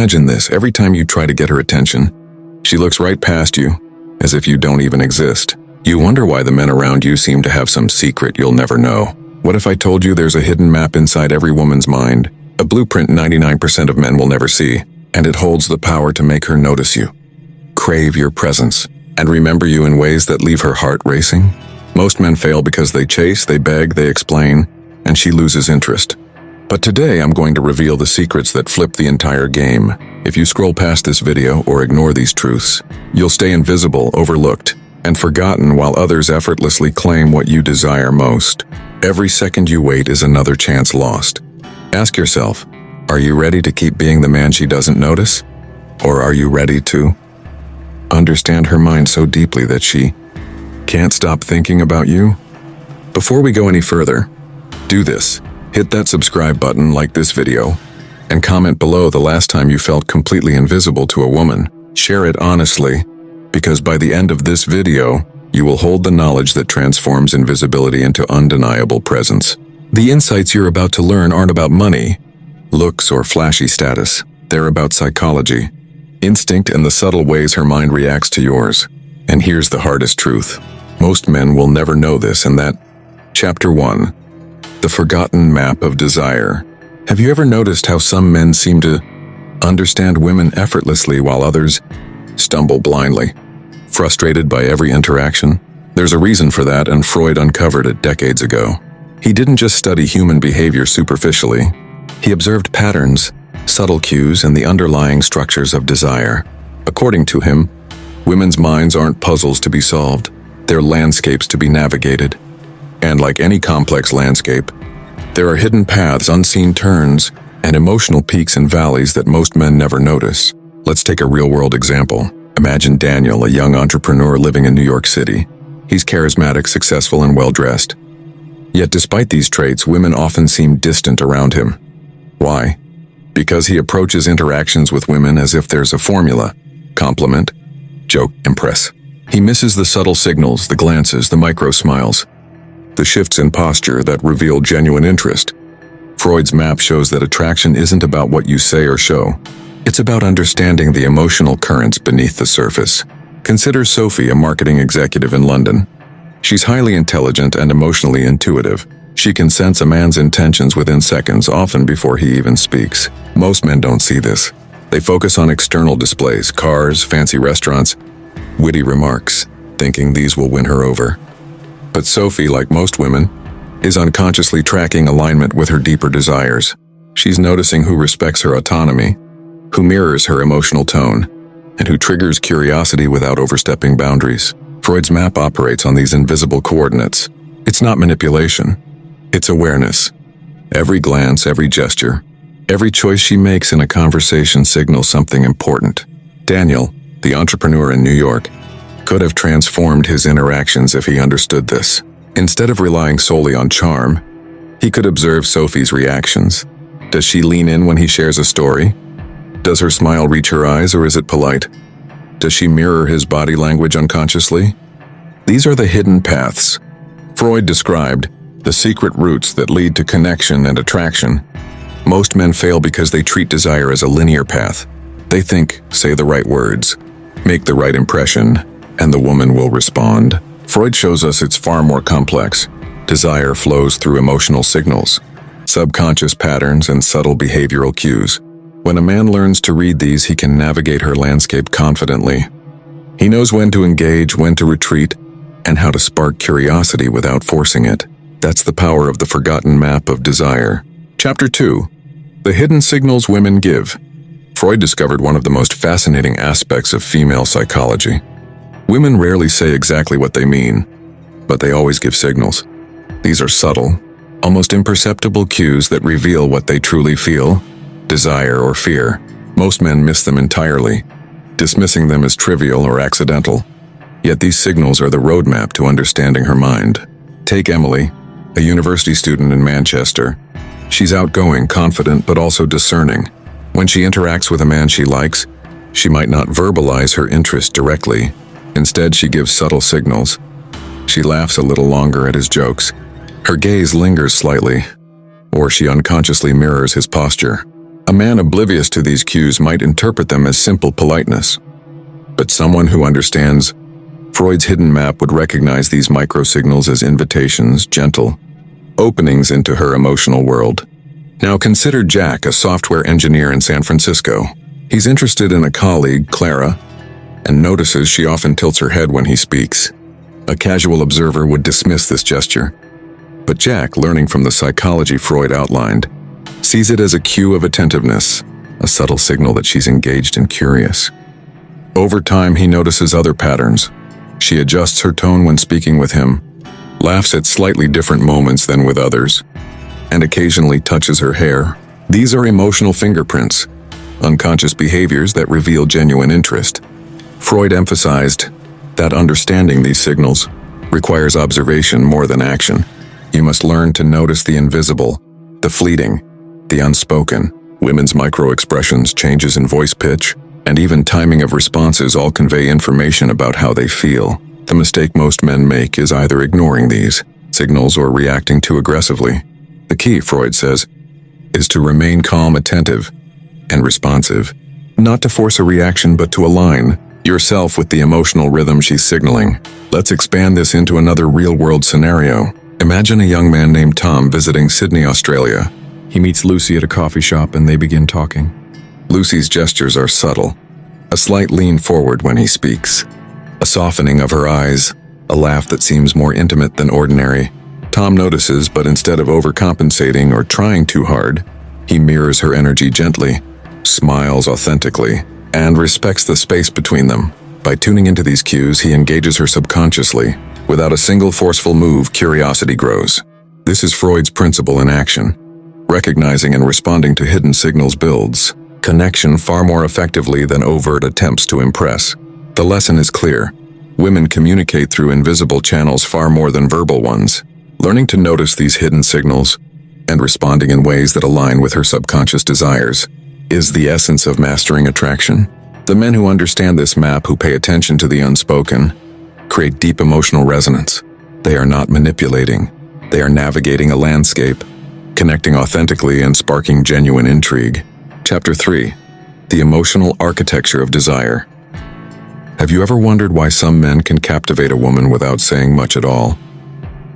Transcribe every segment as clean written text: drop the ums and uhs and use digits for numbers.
Imagine this, every time you try to get her attention, she looks right past you, as if you don't even exist. You wonder why the men around you seem to have some secret you'll never know. What if I told you there's a hidden map inside every woman's mind, a blueprint 99% of men will never see, and it holds the power to make her notice you, crave your presence, and remember you in ways that leave her heart racing? Most men fail because they chase, they beg, they explain, and she loses interest. But today I'm going to reveal the secrets that flip the entire game. If you scroll past this video or ignore these truths, you'll stay invisible, overlooked, and forgotten while others effortlessly claim what you desire most. Every second you wait is another chance lost. Ask yourself, are you ready to keep being the man she doesn't notice? Or are you ready to understand her mind so deeply that she can't stop thinking about you? Before we go any further, do this. Hit that subscribe button, like this video, and comment below the last time you felt completely invisible to a woman. Share it honestly, because by the end of this video, you will hold the knowledge that transforms invisibility into undeniable presence. The insights you're about to learn aren't about money, looks, or flashy status. They're about psychology, instinct, and the subtle ways her mind reacts to yours. And here's the hardest truth. Most men will never know this, and that. Chapter 1. The Forgotten Map of Desire. Have you ever noticed how some men seem to understand women effortlessly while others stumble blindly, frustrated by every interaction? There's a reason for that, and Freud uncovered it decades ago. He didn't just study human behavior superficially. He observed patterns, subtle cues, and the underlying structures of desire. According to him, women's minds aren't puzzles to be solved. They're landscapes to be navigated. And like any complex landscape, there are hidden paths, unseen turns, and emotional peaks and valleys that most men never notice. Let's take a real-world example. Imagine Daniel, a young entrepreneur living in New York City. He's charismatic, successful, and well-dressed. Yet despite these traits, women often seem distant around him. Why? Because he approaches interactions with women as if there's a formula: compliment, joke, impress. He misses the subtle signals, the glances, the micro-smiles, the shifts in posture that reveal genuine interest. Freud's map shows that attraction isn't about what you say or show. It's about understanding the emotional currents beneath the surface. Consider Sophie, a marketing executive in London. She's highly intelligent and emotionally intuitive. She can sense a man's intentions within seconds, often before he even speaks. Most men don't see this. They focus on external displays, cars, fancy restaurants, witty remarks, thinking these will win her over. But Sophie, like most women, is unconsciously tracking alignment with her deeper desires. She's noticing who respects her autonomy, who mirrors her emotional tone, and who triggers curiosity without overstepping boundaries. Freud's map operates on these invisible coordinates. It's not manipulation. It's awareness. Every glance, every gesture, every choice she makes in a conversation signals something important. Daniel, the entrepreneur in New York, could have transformed his interactions if he understood this. Instead of relying solely on charm, he could observe Sophie's reactions. Does she lean in when he shares a story? Does her smile reach her eyes, or is it polite? Does she mirror his body language unconsciously? These are the hidden paths Freud described, the secret routes that lead to connection and attraction. Most men fail because they treat desire as a linear path. They think, say the right words, make the right impression, and the woman will respond. Freud shows us it's far more complex. Desire flows through emotional signals, subconscious patterns, and subtle behavioral cues. When a man learns to read these, he can navigate her landscape confidently. He knows when to engage, when to retreat, and how to spark curiosity without forcing it. That's the power of the forgotten map of desire. Chapter 2. The Hidden Signals Women Give. Freud discovered one of the most fascinating aspects of female psychology. Women rarely say exactly what they mean, but they always give signals. These are subtle, almost imperceptible cues that reveal what they truly feel, desire, or fear. Most men miss them entirely, dismissing them as trivial or accidental. Yet these signals are the roadmap to understanding her mind. Take Emily, a university student in Manchester. She's outgoing, confident, but also discerning. When she interacts with a man she likes, she might not verbalize her interest directly. Instead, she gives subtle signals. She laughs a little longer at his jokes. Her gaze lingers slightly, or she unconsciously mirrors his posture. A man oblivious to these cues might interpret them as simple politeness. But someone who understands Freud's hidden map would recognize these microsignals as invitations, gentle openings into her emotional world. Now consider Jack, a software engineer in San Francisco. He's interested in a colleague, Clara, and notices she often tilts her head when he speaks. A casual observer would dismiss this gesture. But Jack, learning from the psychology Freud outlined, sees it as a cue of attentiveness, a subtle signal that she's engaged and curious. Over time, he notices other patterns. She adjusts her tone when speaking with him, laughs at slightly different moments than with others, and occasionally touches her hair. These are emotional fingerprints, unconscious behaviors that reveal genuine interest. Freud emphasized that understanding these signals requires observation more than action. You must learn to notice the invisible, the fleeting, the unspoken. Women's micro-expressions, changes in voice pitch, and even timing of responses all convey information about how they feel. The mistake most men make is either ignoring these signals or reacting too aggressively. The key, Freud says, is to remain calm, attentive, and responsive, not to force a reaction but to align yourself with the emotional rhythm she's signaling. Let's expand this into another real-world scenario. Imagine a young man named Tom visiting Sydney, Australia. He meets Lucy at a coffee shop and they begin talking. Lucy's gestures are subtle, a slight lean forward when he speaks, a softening of her eyes, a laugh that seems more intimate than ordinary. Tom notices, but instead of overcompensating or trying too hard, he mirrors her energy gently, smiles authentically, and respects the space between them. By tuning into these cues, he engages her subconsciously. Without a single forceful move, curiosity grows. This is Freud's principle in action. Recognizing and responding to hidden signals builds connection far more effectively than overt attempts to impress. The lesson is clear. Women communicate through invisible channels far more than verbal ones. Learning to notice these hidden signals and responding in ways that align with her subconscious desires is the essence of mastering attraction. The men who understand this map, who pay attention to the unspoken, create deep emotional resonance. They are not manipulating. They are navigating a landscape, connecting authentically and sparking genuine intrigue. Chapter 3. The Emotional Architecture of Desire. Have you ever wondered why some men can captivate a woman without saying much at all,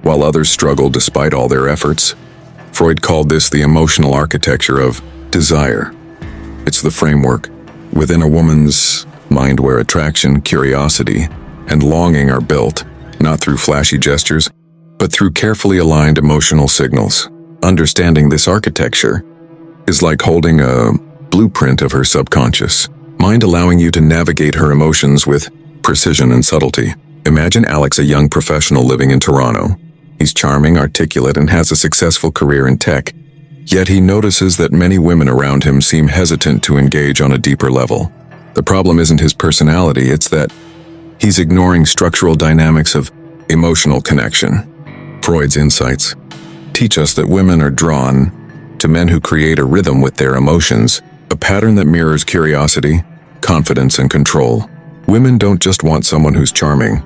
while others struggle despite all their efforts? Freud called this the emotional architecture of desire. It's the framework within a woman's mind where attraction, curiosity, and longing are built, not through flashy gestures, but through carefully aligned emotional signals. Understanding this architecture is like holding a blueprint of her subconscious mind, allowing you to navigate her emotions with precision and subtlety. Imagine Alex, a young professional living in Toronto. He's charming, articulate, and has a successful career in tech. Yet he notices that many women around him seem hesitant to engage on a deeper level. The problem isn't his personality, it's that he's ignoring structural dynamics of emotional connection. Freud's insights teach us that women are drawn to men who create a rhythm with their emotions, a pattern that mirrors curiosity, confidence, and control. Women don't just want someone who's charming.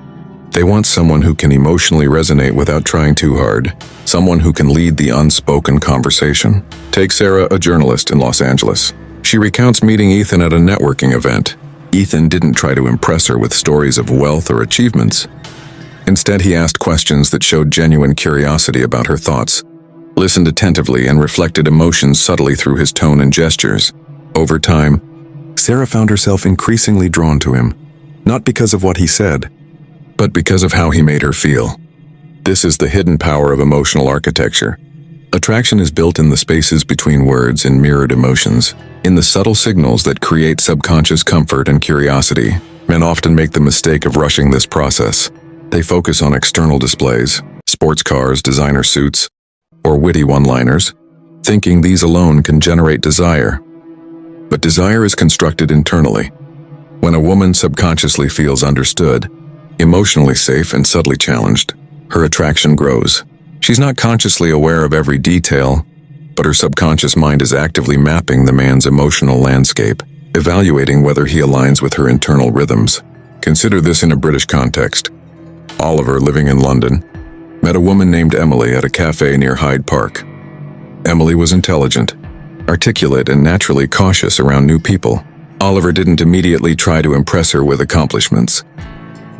They want someone who can emotionally resonate without trying too hard, someone who can lead the unspoken conversation. Take Sarah, a journalist in Los Angeles. She recounts meeting Ethan at a networking event. Ethan didn't try to impress her with stories of wealth or achievements. Instead, he asked questions that showed genuine curiosity about her thoughts, listened attentively, and reflected emotions subtly through his tone and gestures. Over time, Sarah found herself increasingly drawn to him, not because of what he said, but because of how he made her feel. This is the hidden power of emotional architecture. Attraction is built in the spaces between words and mirrored emotions, in the subtle signals that create subconscious comfort and curiosity. Men often make the mistake of rushing this process. They focus on external displays, sports cars, designer suits, or witty one-liners, thinking these alone can generate desire. But desire is constructed internally. When a woman subconsciously feels understood, emotionally safe, and subtly challenged, her attraction grows. She's not consciously aware of every detail, but her subconscious mind is actively mapping the man's emotional landscape, evaluating whether he aligns with her internal rhythms. Consider this in a British context. Oliver, living in London, met a woman named Emily at a cafe near Hyde Park. Emily was intelligent, articulate and naturally cautious around new people. Oliver didn't immediately try to impress her with accomplishments.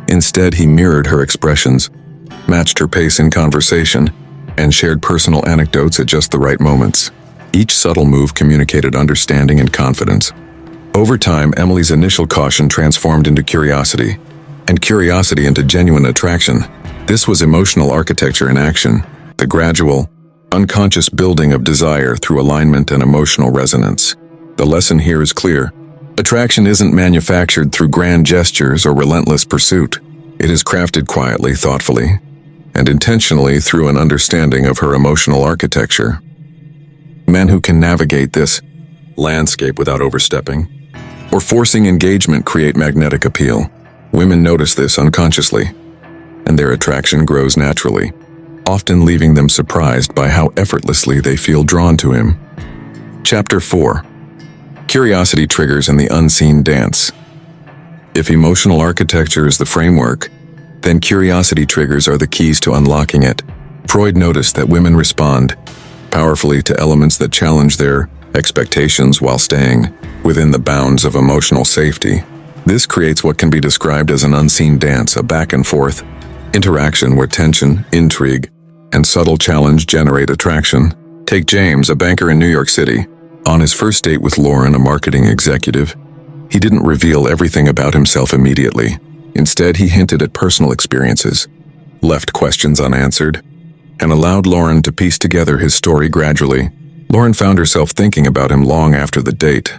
Instead, he mirrored her expressions, matched her pace in conversation, and shared personal anecdotes at just the right moments. Each subtle move communicated understanding and confidence. Over time, Emily's initial caution transformed into curiosity, and curiosity into genuine attraction. This was emotional architecture in action, the gradual, unconscious building of desire through alignment and emotional resonance. The lesson here is clear. Attraction isn't manufactured through grand gestures or relentless pursuit. It is crafted quietly, thoughtfully, and intentionally through an understanding of her emotional architecture. Men who can navigate this landscape without overstepping or forcing engagement create magnetic appeal. Women notice this unconsciously, and their attraction grows naturally, often leaving them surprised by how effortlessly they feel drawn to him. Chapter 4. Curiosity triggers and the unseen dance. If emotional architecture is the framework, then curiosity triggers are the keys to unlocking it. Freud noticed that women respond powerfully to elements that challenge their expectations while staying within the bounds of emotional safety. This creates what can be described as an unseen dance, a back and forth interaction where tension, intrigue, and subtle challenge generate attraction. Take James, a banker in New York City. On his first date with Lauren, a marketing executive, he didn't reveal everything about himself immediately. Instead, he hinted at personal experiences, left questions unanswered, and allowed Lauren to piece together his story gradually. Lauren found herself thinking about him long after the date,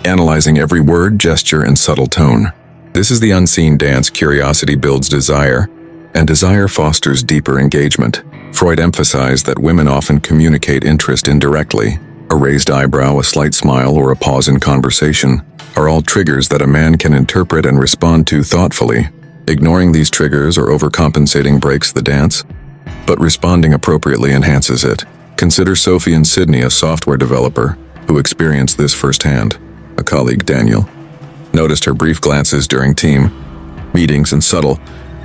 analyzing every word, gesture, and subtle tone. This is the unseen dance. Curiosity builds desire, and desire fosters deeper engagement. Freud emphasized that women often communicate interest indirectly. A raised eyebrow, a slight smile, or a pause in conversation are all triggers that a man can interpret and respond to thoughtfully. Ignoring these triggers or overcompensating breaks the dance, but responding appropriately enhances it. Consider Sophie and Sydney, a software developer, who experienced this firsthand. A colleague, Daniel, noticed her brief glances during team meetings and subtle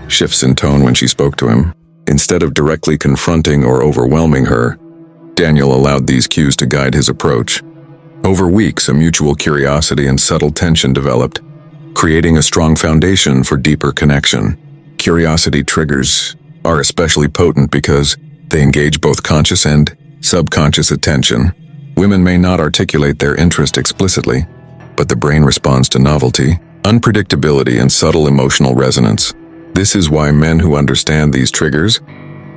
shifts in tone when she spoke to him. Instead of directly confronting or overwhelming her, Daniel allowed these cues to guide his approach. Over weeks, a mutual curiosity and subtle tension developed, creating a strong foundation for deeper connection. Curiosity triggers are especially potent because they engage both conscious and subconscious attention. Women may not articulate their interest explicitly, but the brain responds to novelty, unpredictability, and subtle emotional resonance. This is why men who understand these triggers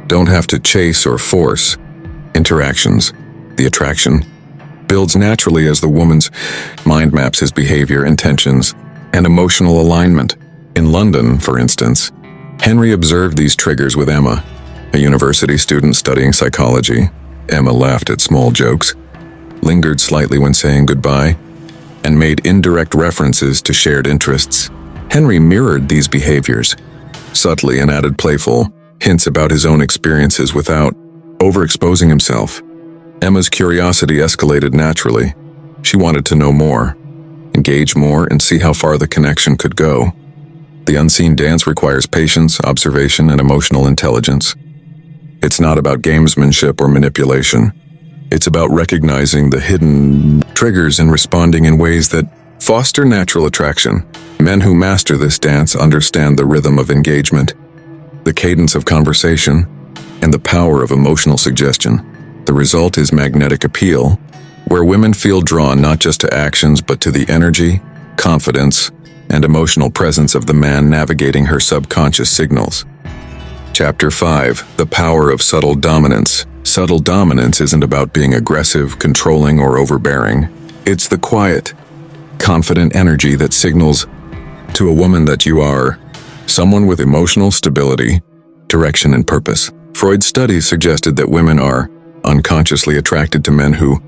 don't have to chase or force interactions. The attraction builds naturally as the woman's mind maps his behavior, intentions, and emotional alignment. In London, for instance, Henry observed these triggers with Emma, a university student studying psychology. Emma laughed at small jokes, lingered slightly when saying goodbye, and made indirect references to shared interests. Henry mirrored these behaviors subtly and added playful hints about his own experiences without overexposing himself. Emma's curiosity escalated naturally. She wanted to know more, engage more, and see how far the connection could go. The unseen dance requires patience, observation, and emotional intelligence. It's not about gamesmanship or manipulation. It's about recognizing the hidden triggers and responding in ways that foster natural attraction. Men who master this dance understand the rhythm of engagement, the cadence of conversation, and the power of emotional suggestion. The result is magnetic appeal, where women feel drawn not just to actions but to the energy, confidence, and emotional presence of the man navigating her subconscious signals. Chapter 5. The Power of Subtle Dominance. Subtle dominance isn't about being aggressive, controlling, or overbearing. It's the quiet, confident energy that signals to a woman that you are someone with emotional stability, direction, and purpose. Freud's studies suggested that women are unconsciously attracted to men who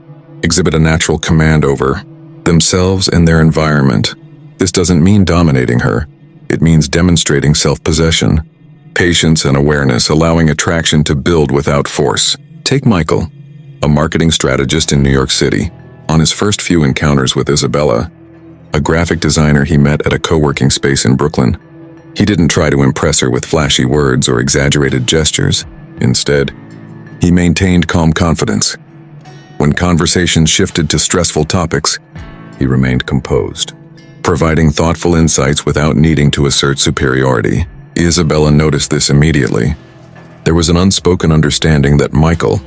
exhibit a natural command over themselves and their environment. This doesn't mean dominating her. It means demonstrating self-possession, patience, and awareness, allowing attraction to build without force. Take Michael, a marketing strategist in New York City. On his first few encounters with Isabella, a graphic designer he met at a co-working space in Brooklyn, he didn't try to impress her with flashy words or exaggerated gestures. Instead, he maintained calm confidence. When conversations shifted to stressful topics, he remained composed, providing thoughtful insights without needing to assert superiority. Isabella noticed this immediately. There was an unspoken understanding that Michael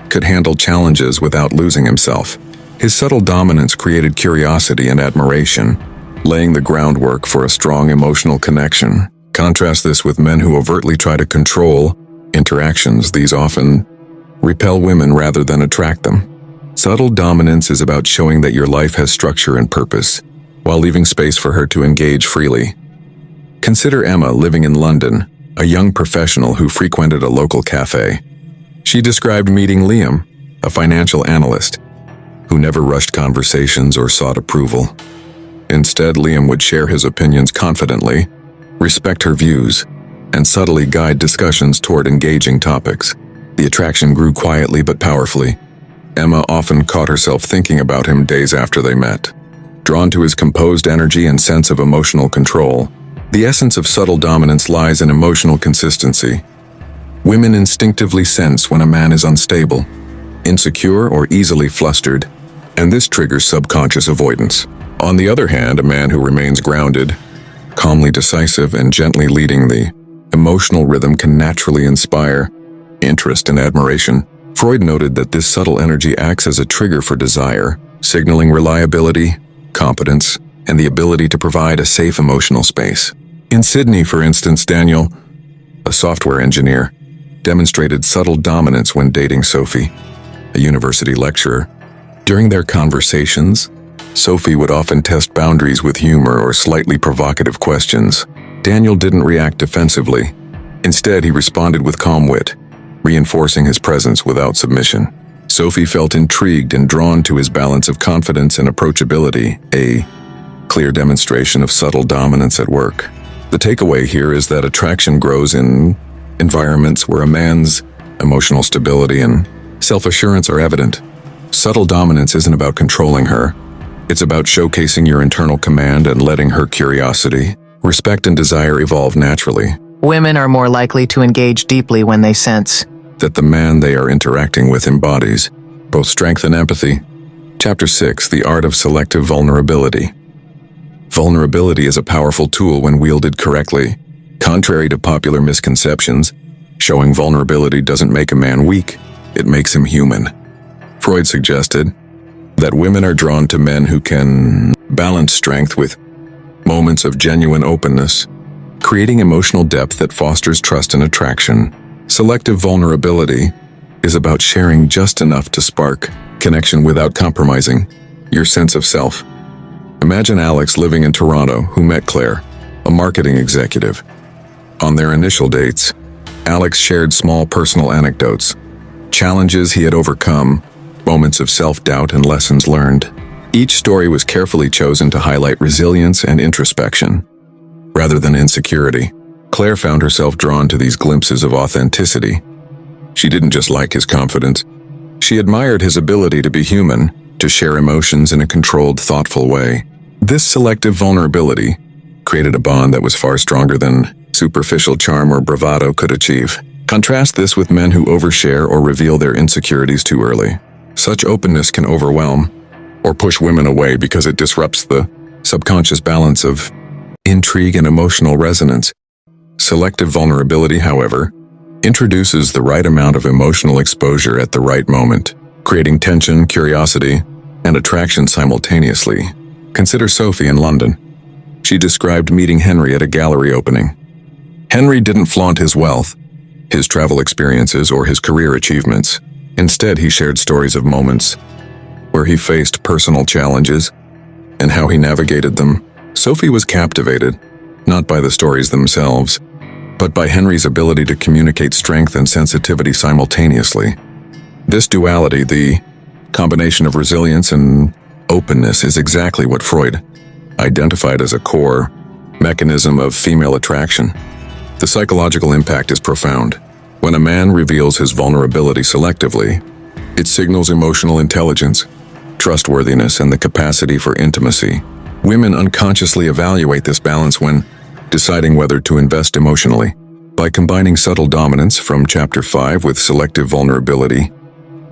could handle challenges without losing himself. His subtle dominance created curiosity and admiration, laying the groundwork for a strong emotional connection. Contrast this with men who overtly try to control interactions. These often repel women rather than attract them. Subtle dominance is about showing that your life has structure and purpose, while leaving space for her to engage freely. Consider Emma living in London, a young professional who frequented a local cafe. She described meeting Liam, a financial analyst, who never rushed conversations or sought approval. Instead, Liam would share his opinions confidently, respect her views, and subtly guide discussions toward engaging topics. The attraction grew quietly but powerfully. Emma often caught herself thinking about him days after they met. Drawn to his composed energy and sense of emotional control, the essence of subtle dominance lies in emotional consistency. Women instinctively sense when a man is unstable, insecure, or easily flustered, and this triggers subconscious avoidance. On the other hand, a man who remains grounded, calmly decisive, and gently leading the emotional rhythm can naturally inspire interest and admiration. Freud noted that this subtle energy acts as a trigger for desire, signaling reliability, competence, and the ability to provide a safe emotional space. In Sydney, for instance, Daniel, a software engineer, demonstrated subtle dominance when dating Sophie, a university lecturer. During their conversations, Sophie would often test boundaries with humor or slightly provocative questions. Daniel didn't react defensively. Instead, he responded with calm wit, reinforcing his presence without submission. Sophie felt intrigued and drawn to his balance of confidence and approachability, a clear demonstration of subtle dominance at work. The takeaway here is that attraction grows in environments where a man's emotional stability and self-assurance are evident. Subtle dominance isn't about controlling her. It's about showcasing your internal command and letting her curiosity, respect, and desire evolve naturally. Women are more likely to engage deeply when they sense that the man they are interacting with embodies both strength and empathy. Chapter 6: The Art of Selective Vulnerability. Vulnerability is a powerful tool when wielded correctly. Contrary to popular misconceptions, showing vulnerability doesn't make a man weak, it makes him human. Freud suggested that women are drawn to men who can balance strength with moments of genuine openness, creating emotional depth that fosters trust and attraction. Selective vulnerability is about sharing just enough to spark connection without compromising your sense of self. Imagine Alex living in Toronto who met Claire, a marketing executive. On their initial dates, Alex shared small personal anecdotes, challenges he had overcome, moments of self-doubt, and lessons learned. Each story was carefully chosen to highlight resilience and introspection, rather than insecurity. Claire found herself drawn to these glimpses of authenticity. She didn't just like his confidence. She admired his ability to be human, to share emotions in a controlled, thoughtful way. This selective vulnerability created a bond that was far stronger than superficial charm or bravado could achieve. Contrast this with men who overshare or reveal their insecurities too early. Such openness can overwhelm or push women away because it disrupts the subconscious balance of intrigue and emotional resonance. Selective vulnerability, however, introduces the right amount of emotional exposure at the right moment, creating tension, curiosity, and attraction simultaneously. Consider Sophie in London. She described meeting Henry at a gallery opening. Henry didn't flaunt his wealth, his travel experiences, or his career achievements. Instead, he shared stories of moments where he faced personal challenges and how he navigated them. Sophie was captivated, not by the stories themselves, but by Henry's ability to communicate strength and sensitivity simultaneously. This duality, the combination of resilience and openness, is exactly what Freud identified as a core mechanism of female attraction. The psychological impact is profound. When a man reveals his vulnerability selectively, it signals emotional intelligence, trustworthiness, and the capacity for intimacy. Women unconsciously evaluate this balance when deciding whether to invest emotionally. By combining subtle dominance from Chapter 5 with selective vulnerability,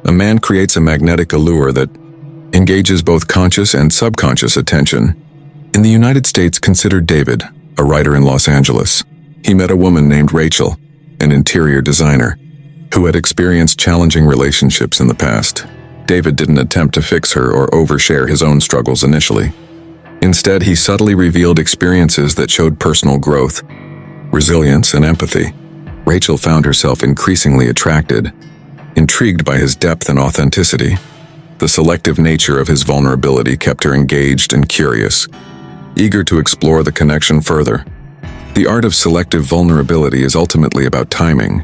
A man creates a magnetic allure that engages both conscious and subconscious attention. In the United States, consider David, a writer in Los Angeles. He met a woman named Rachel, an interior designer, who had experienced challenging relationships in the past. David didn't attempt to fix her or overshare his own struggles initially. Instead, he subtly revealed experiences that showed personal growth, resilience, and empathy. Rachel found herself increasingly attracted, intrigued by his depth and authenticity. The selective nature of his vulnerability kept her engaged and curious, eager to explore the connection further. The art of selective vulnerability is ultimately about timing,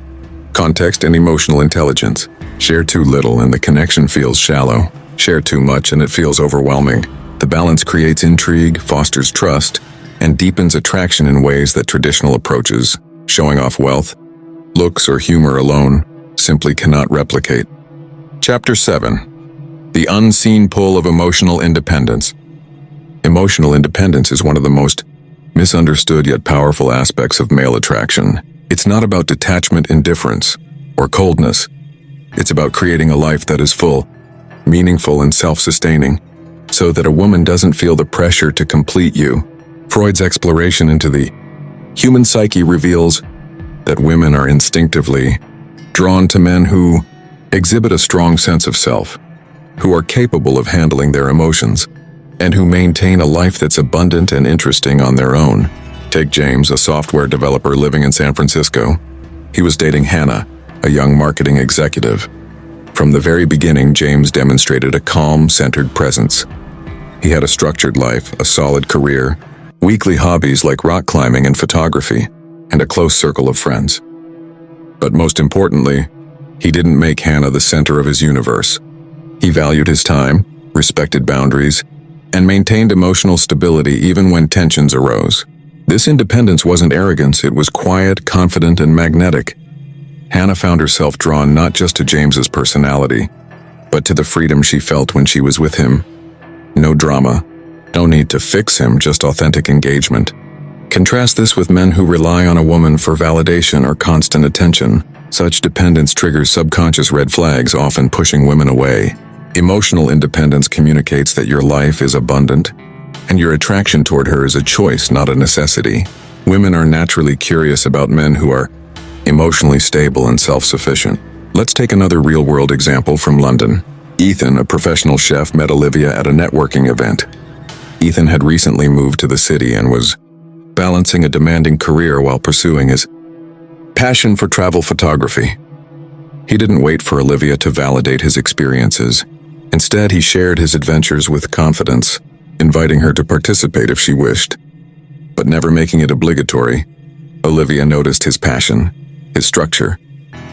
context, and emotional intelligence. Share too little and the connection feels shallow. Share too much and it feels overwhelming. The balance creates intrigue, fosters trust, and deepens attraction in ways that traditional approaches, showing off wealth, looks, or humor alone, simply cannot replicate. Chapter 7. The Unseen Pull of Emotional Independence. Emotional independence is one of the most misunderstood yet powerful aspects of male attraction. It's not about detachment, indifference, or coldness. It's about creating a life that is full, meaningful, and self-sustaining, so that a woman doesn't feel the pressure to complete you. Freud's exploration into the human psyche reveals that women are instinctively drawn to men who exhibit a strong sense of self, who are capable of handling their emotions, and who maintain a life that's abundant and interesting on their own. Take James, a software developer living in San Francisco. He was dating Hannah, a young marketing executive. From the very beginning, James demonstrated a calm, centered presence. He had a structured life, a solid career, weekly hobbies like rock climbing and photography, and a close circle of friends. But most importantly, he didn't make Hannah the center of his universe. He valued his time, respected boundaries, and maintained emotional stability even when tensions arose. This independence wasn't arrogance, it was quiet, confident, and magnetic. Hannah found herself drawn not just to James's personality, but to the freedom she felt when she was with him. No drama, no need to fix him, just authentic engagement. Contrast this with men who rely on a woman for validation or constant attention. Such dependence triggers subconscious red flags, often pushing women away. Emotional independence communicates that your life is abundant, and your attraction toward her is a choice, not a necessity. Women are naturally curious about men who are emotionally stable and self-sufficient. Let's take another real-world example from London. Ethan, a professional chef, met Olivia at a networking event. Ethan had recently moved to the city and was balancing a demanding career while pursuing his passion for travel photography. He didn't wait for Olivia to validate his experiences. Instead, he shared his adventures with confidence, inviting her to participate if she wished, but never making it obligatory. Olivia noticed his passion, his structure,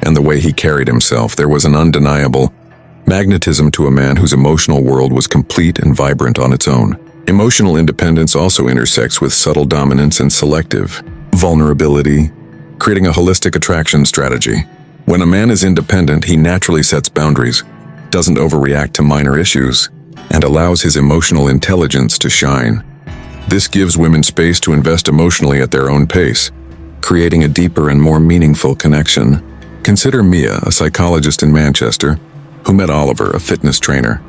and the way he carried himself. There was an undeniable magnetism to a man whose emotional world was complete and vibrant on its own. Emotional independence also intersects with subtle dominance and selective vulnerability, creating a holistic attraction strategy. When a man is independent, he naturally sets boundaries, doesn't overreact to minor issues, and allows his emotional intelligence to shine. This gives women space to invest emotionally at their own pace, creating a deeper and more meaningful connection. Consider Mia, a psychologist in Manchester, who met Oliver, a fitness trainer.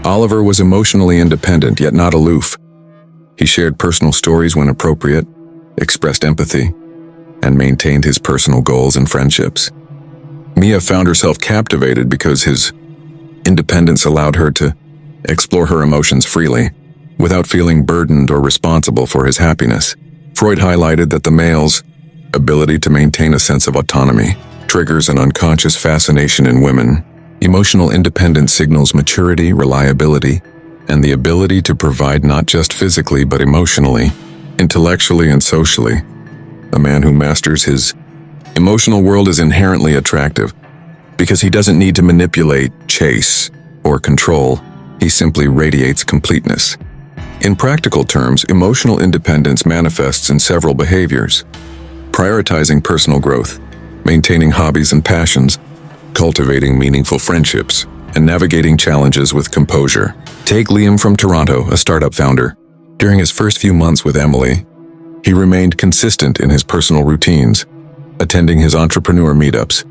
Oliver was emotionally independent, yet not aloof. He shared personal stories when appropriate, expressed empathy, and maintained his personal goals and friendships. Mia found herself captivated because his independence allowed her to explore her emotions freely, without feeling burdened or responsible for his happiness. Freud highlighted that the male's ability to maintain a sense of autonomy triggers an unconscious fascination in women. Emotional independence signals maturity, reliability, and the ability to provide not just physically but emotionally, intellectually, and socially. A man who masters his emotional world is inherently attractive because he doesn't need to manipulate, chase, or control. He simply radiates completeness. In practical terms, emotional independence manifests in several behaviors: prioritizing personal growth, maintaining hobbies and passions, cultivating meaningful friendships, and navigating challenges with composure. Take Liam from Toronto, a startup founder. During his first few months with Emily, he remained consistent in his personal routines, attending his entrepreneur meetups,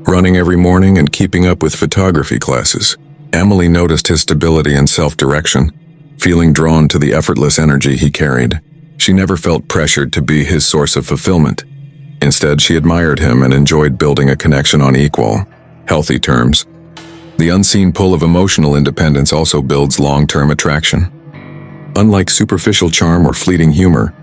running every morning and keeping up with photography classes. Emily noticed his stability and self-direction, feeling drawn to the effortless energy he carried. She never felt pressured to be his source of fulfillment. Instead, she admired him and enjoyed building a connection on equal, healthy terms. The unseen pull of emotional independence also builds long-term attraction. Unlike superficial charm or fleeting humor,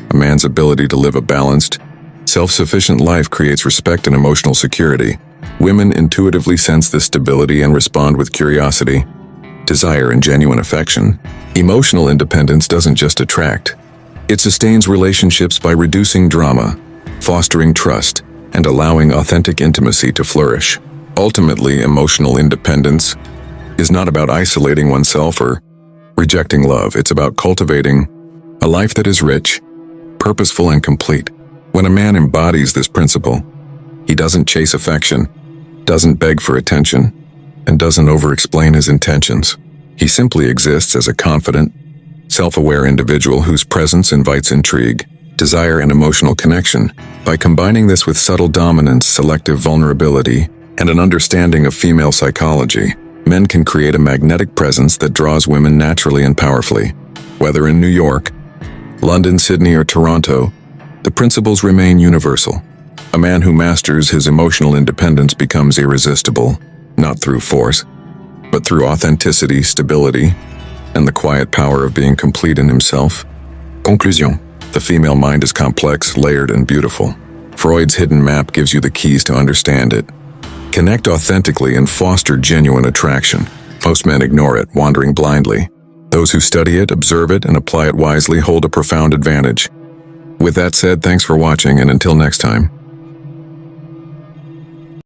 a man's ability to live a balanced, self-sufficient life creates respect and emotional security. Women intuitively sense this stability and respond with curiosity, desire, and genuine affection. Emotional independence doesn't just attract. It sustains relationships by reducing drama, fostering trust, and allowing authentic intimacy to flourish. Ultimately, emotional independence is not about isolating oneself or rejecting love. It's about cultivating a life that is rich, purposeful, and complete. When a man embodies this principle, he doesn't chase affection, doesn't beg for attention, and doesn't over-explain his intentions. He simply exists as a confident, self-aware individual whose presence invites intrigue, desire, and emotional connection. By combining this with subtle dominance, selective vulnerability, and an understanding of female psychology, men can create a magnetic presence that draws women naturally and powerfully. Whether in New York, London, Sydney, or Toronto, the principles remain universal. A man who masters his emotional independence becomes irresistible, not through force, but through authenticity, stability, and the quiet power of being complete in himself. Conclusion: the female mind is complex, layered, and beautiful. Freud's hidden map gives you the keys to understand it. Connect authentically and foster genuine attraction. Most men ignore it, wandering blindly. Those who study it, observe it, and apply it wisely hold a profound advantage. With that said, thanks for watching, and until next time.